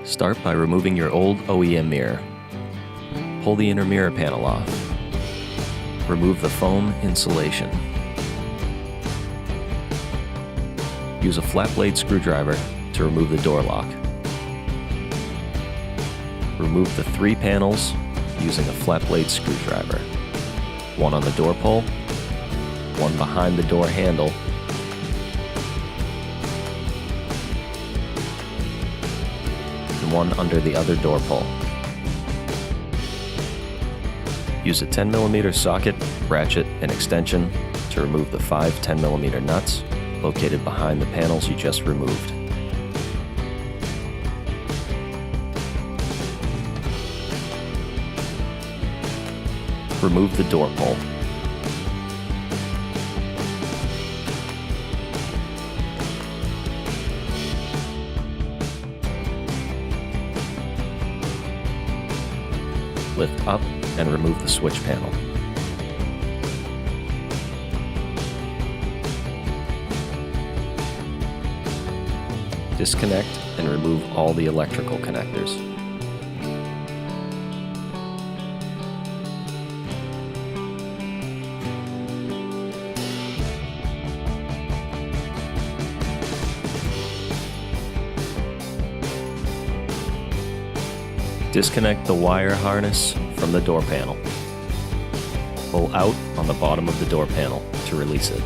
Start by removing your old OEM mirror. Pull the inner mirror panel off. Remove the foam insulation. Use a flatblade screwdriver to remove the door lock. Remove the 3 panels using a flatblade screwdriver. One on the door pull, one behind the door handle, and one under the other door pull. Use a 10mm socket, ratchet, and extension to remove the 5 10mm nuts located behind the panels you just removed. Remove the door pull. Lift up and remove the switch panel. Disconnect and remove all the electrical connectors. Disconnect the wire harness from the door panel. Pull out on the bottom of the door panel to release it.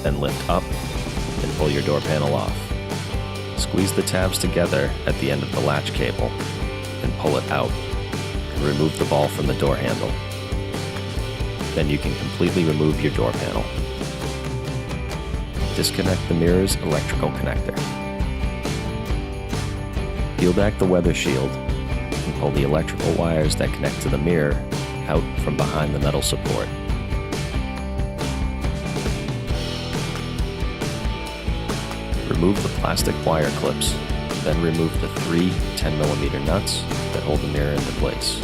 Then lift up and pull your door panel off. Squeeze the tabs together at the end of the latch cable and pull it out and remove the ball from the door handle. Then you can completely remove your door panel. Disconnect the mirror's electrical connector. Peel back the weather shield and pull the electrical wires that connect to the mirror out from behind the metal support. Remove the plastic wire clips, then remove the 3 10mm nuts that hold the mirror into place.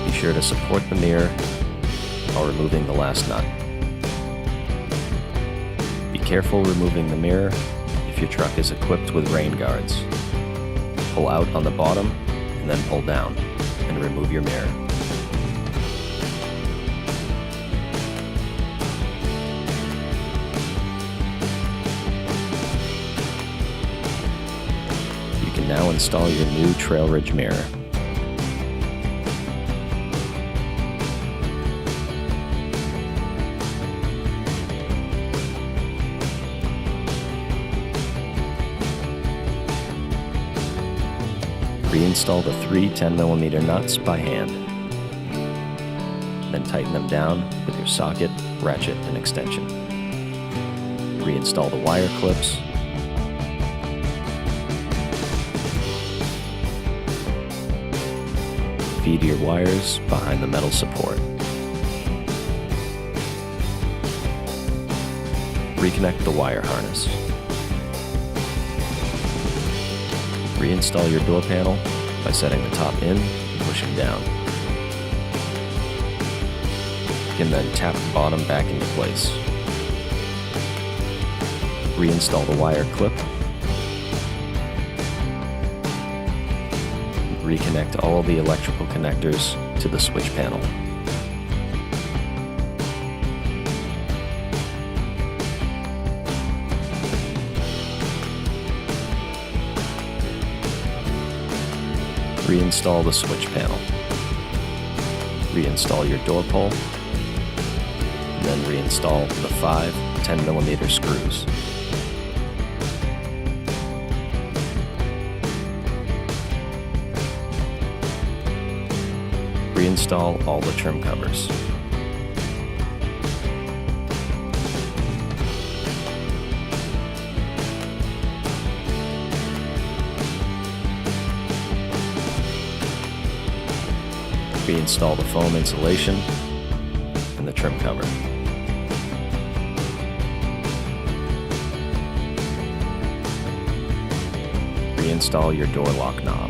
Be sure to support the mirror while removing the last nut. Be careful removing the mirror if your truck is equipped with rain guards. Pull out on the bottom and then pull down and remove your mirror. You can now install your new Trail Ridge mirror. Reinstall the 3 10mm nuts by hand. Then tighten them down with your socket, ratchet, and extension. Reinstall the wire clips. Feed your wires behind the metal support. Reconnect the wire harness. Reinstall your door panel by setting the top in and pushing down. You can then tap the bottom back into place. Reinstall the wire clip. Reconnect all the electrical connectors to the switch panel. Reinstall the switch panel. Reinstall your door pull, and then reinstall the 5 10mm screws. Reinstall all the trim covers. Reinstall the foam insulation and the trim cover. Reinstall your door lock knob.